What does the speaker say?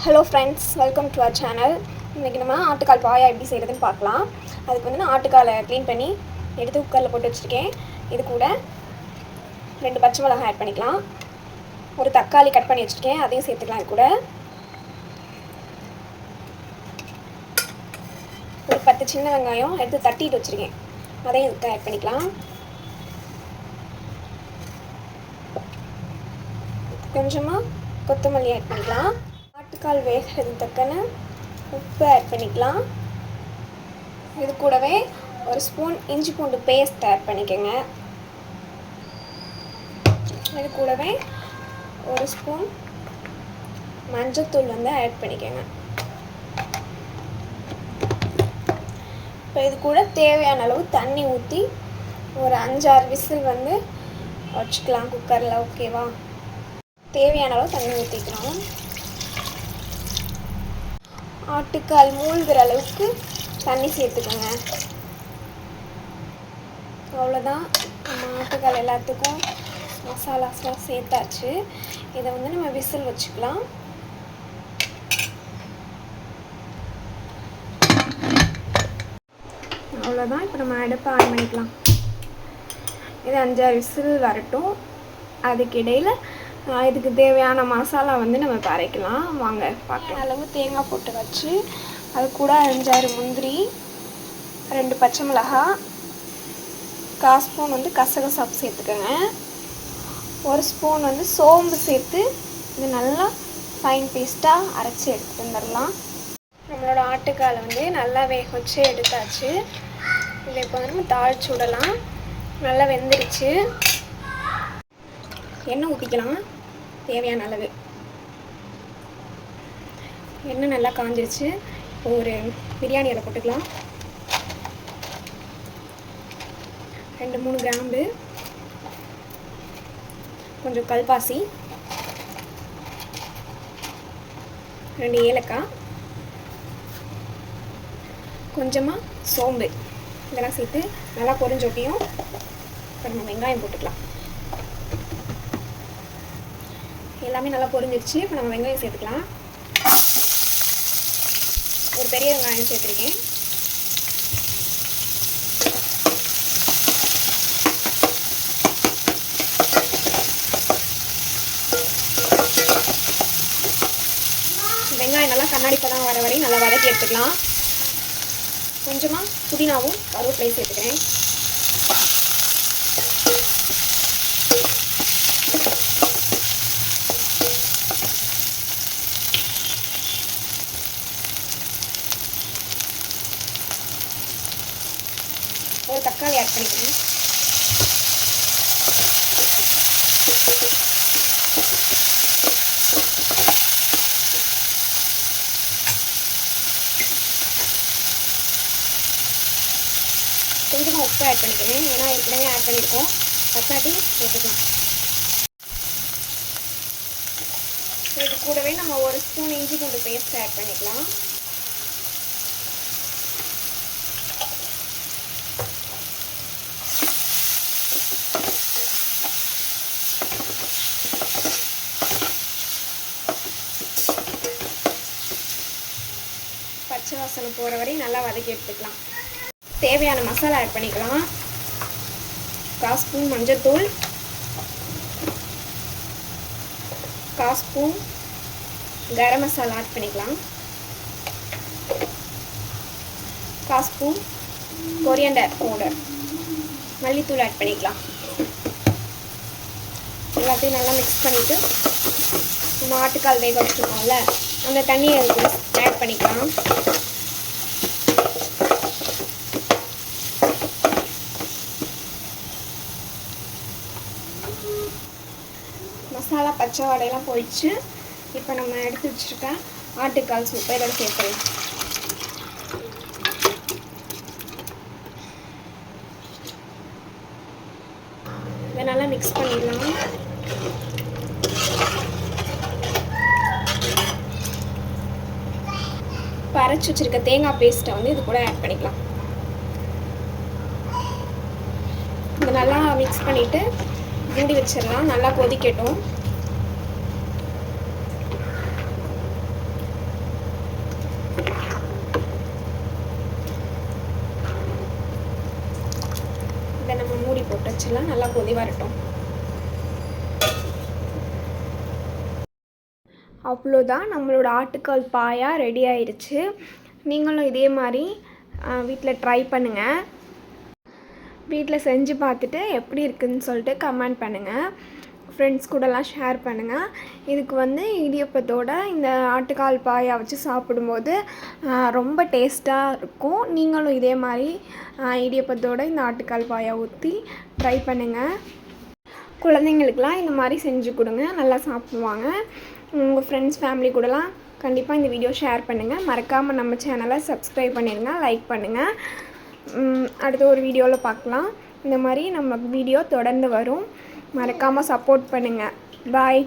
Hello friends, welcome to our channel. இன்றைக்கி நம்ம ஆட்டுக்கால் பாயா எப்படி செய்கிறதுன்னு பார்க்கலாம். அதுக்கு வந்து நான் ஆட்டுக்காலை க்ளீன் பண்ணி எடுத்து குக்கரில் போட்டு வச்சுருக்கேன். இது கூட 2 பச்சை மிளகாய் ஆட் பண்ணிக்கலாம். ஒரு தக்காளி கட் பண்ணி வச்சுருக்கேன், அதையும் சேர்த்துக்கலாம். இது கூட ஒரு 10 சின்ன வெங்காயம் எடுத்து தட்டிட்டு வச்சுருக்கேன், அதையும் இதுக்கு ஆட் பண்ணிக்கலாம். கொஞ்சமாக கொத்தமல்லி ஆட் பண்ணிக்கலாம். ஆட்டுக்கால் வேகிறது தக்கன உப்பு ஆட் பண்ணிக்கலாம். இது கூடவே ஒரு ஸ்பூன் இஞ்சி பூண்டு பேஸ்ட் ஆட் பண்ணிக்கோங்க. இது கூடவே ஒரு ஸ்பூன் மஞ்சள்தூள் வந்து ஆட் பண்ணிக்கோங்க. இப்போ இது கூட தேவையான அளவு தண்ணி ஊற்றி ஒரு 5-6 விசில் வந்து வச்சுக்கலாம் குக்கரில். ஓகேவா? தேவையான அளவு தண்ணி ஊற்றிக்கலாம். ஆட்டுக்கால் மூழ்கிற அளவுக்கு தண்ணி சேர்த்துக்கோங்க. அவ்வளோதான், நம்ம ஆட்டுக்கால் எல்லாத்துக்கும் மசாலாஸ்லாம் சேர்த்தாச்சு. இதை வந்து நம்ம விசில் வச்சுக்கலாம். அவ்வளோதான், இப்போ நம்ம அடுப்பை ஆன் பண்ணிக்கலாம். இது 5-6 விசில் வரட்டும். அதுக்கு இடையில் இதுக்கு தேவையான மசாலா வந்து நம்ம அரைக்கலாம். வாங்க பார்க்கலாம். அளவு தேங்காய் போட்டு வச்சு அது கூட 5-6 முந்திரி, 2 பச்சை மிளகாய், 1/4 ஸ்பூன் வந்து கசகசாப்பு சேர்த்துக்கோங்க. 1 ஸ்பூன் வந்து சோம்பு சேர்த்து இது நல்லா ஃபைன் பேஸ்ட்டாக அரைச்சி எடுத்துகிட்டு வந்துடலாம். நம்மளோட ஆட்டுக்காலை வந்து நல்லா வேக வச்சு எடுத்தாச்சு. இதை இப்போ வந்து நம்ம தாளிச்சு விடலாம். நல்லா வெந்துடுச்சு. எண்ணெய் ஊற்றிக்கலாம் தேவையான அளவு. எண்ணெய் நல்லா காஞ்சிருச்சு. ஒரு பிரியாணி இலை போட்டுக்கலாம். 2-3 கிராம்பு, கொஞ்சம் கல்பாசி, 2 ஏலக்காய், கொஞ்சமாக சோம்பு, இதெல்லாம் சேர்த்து நல்லா பொரிஞ்சொட்டியும் இப்போ நம்ம வெங்காயம் போட்டுக்கலாம். எல்லாமே நல்லா பொரிஞ்சிருச்சு. இப்போ நம்ம வெங்காயம் சேர்த்துக்கலாம். ஒரு பெரிய வெங்காயம் சேர்த்துருக்கேன். வெங்காயம் நல்லா கண்ணாடி பதம் வர வரையும் நல்லா வதக்கி எடுத்துக்கலாம். கொஞ்சமாக புதினாவும் கருவேப்பிலையும் சேர்த்துக்கிறேன். ஒரு தக்காளி ஆட் பண்ணிக்கிறேன். கொஞ்சமாக உப்பு ஆட் பண்ணிக்கிறேன், ஏன்னா ஏற்கனவே ஆட் பண்ணியிருக்கோம். தக்காளி சேர்த்துக்கலாம். இது கூடவே நம்ம 1 ஸ்பூன் இஞ்சி பூண்டு பேஸ்ட் ஆட் பண்ணிக்கலாம். பச்சை வாசனை போகிற வரையும் நல்லா வதக்கி எடுத்துக்கலாம். தேவையான மசாலா ஆட் பண்ணிக்கலாம். 1/4 ஸ்பூன் மஞ்சள்தூள், 1/4 ஸ்பூன் கரம் மசாலா ஆட் பண்ணிக்கலாம். 1/4 ஸ்பூன் கொரியண்டர் பவுடர், மல்லித்தூள் ஆட் பண்ணிக்கலாம். எல்லாத்தையும் நல்லா மிக்ஸ் பண்ணிவிட்டு நம்ம ஆட்டுக்கால் வேக வச்சுருக்கோம்ல, அந்த தண்ணியை ஆட் பண்ணிக்கலாம். மசாலா பச்சை வடையெல்லாம் போயிடுச்சு. இப்போ நம்ம எடுத்து வச்சுருக்க ஆட்டுக்கால் சூப்பை இதோட சேர்த்துடலாம். இதை நல்லா மிக்ஸ் பண்ணிடலாம். அரைச்சி வச்சுருக்க தேங்காய் பேஸ்ட்டை வந்து இது கூட ஆட் பண்ணிக்கலாம். இதை நல்லா மிக்ஸ் பண்ணிவிட்டு மூடி வச்சிடலாம். நல்லா கொதிக்கட்டும். வச்சிடலாம். நல்லா கொதி வரட்டும். அவ்வளோதான், நம்மளோட ஆட்டுக்கால் பாயா ரெடி ஆயிடுச்சு. நீங்களும் இதே மாதிரி வீட்டில் ட்ரை பண்ணுங்கள். வீட்டில் செஞ்சு பார்த்துட்டு எப்படி இருக்குதுன்னு சொல்லிட்டு கமெண்ட் பண்ணுங்கள். ஃப்ரெண்ட்ஸ் கூடலாம் ஷேர் பண்ணுங்கள். இதுக்கு வந்து இடியப்பத்தோட இந்த ஆட்டுக்கால் பாயா வச்சு சாப்பிடும்போது ரொம்ப டேஸ்ட்டாக இருக்கும். நீங்களும் இதே மாதிரி இடியப்பத்தோட இந்த ஆட்டுக்கால் பாயா ஊற்றி ட்ரை பண்ணுங்கள். குழந்தைங்களுக்கெலாம் இந்த மாதிரி செஞ்சு கொடுங்க, நல்லா சாப்பிடுவாங்க. உங்கள் ஃப்ரெண்ட்ஸ் ஃபேமிலி கூடலாம் கண்டிப்பாக இந்த வீடியோ ஷேர் பண்ணுங்கள். மறக்காமல் நம்ம சேனலை சப்ஸ்கிரைப் பண்ணிடுங்க, லைக் பண்ணுங்கள். அடுத்த ஒரு வீடியோவில் பார்க்கலாம். இந்த மாதிரி நம்ம வீடியோ தொடர்ந்து வரும். மறக்காமல் சப்போர்ட் பண்ணுங்கள். பாய்.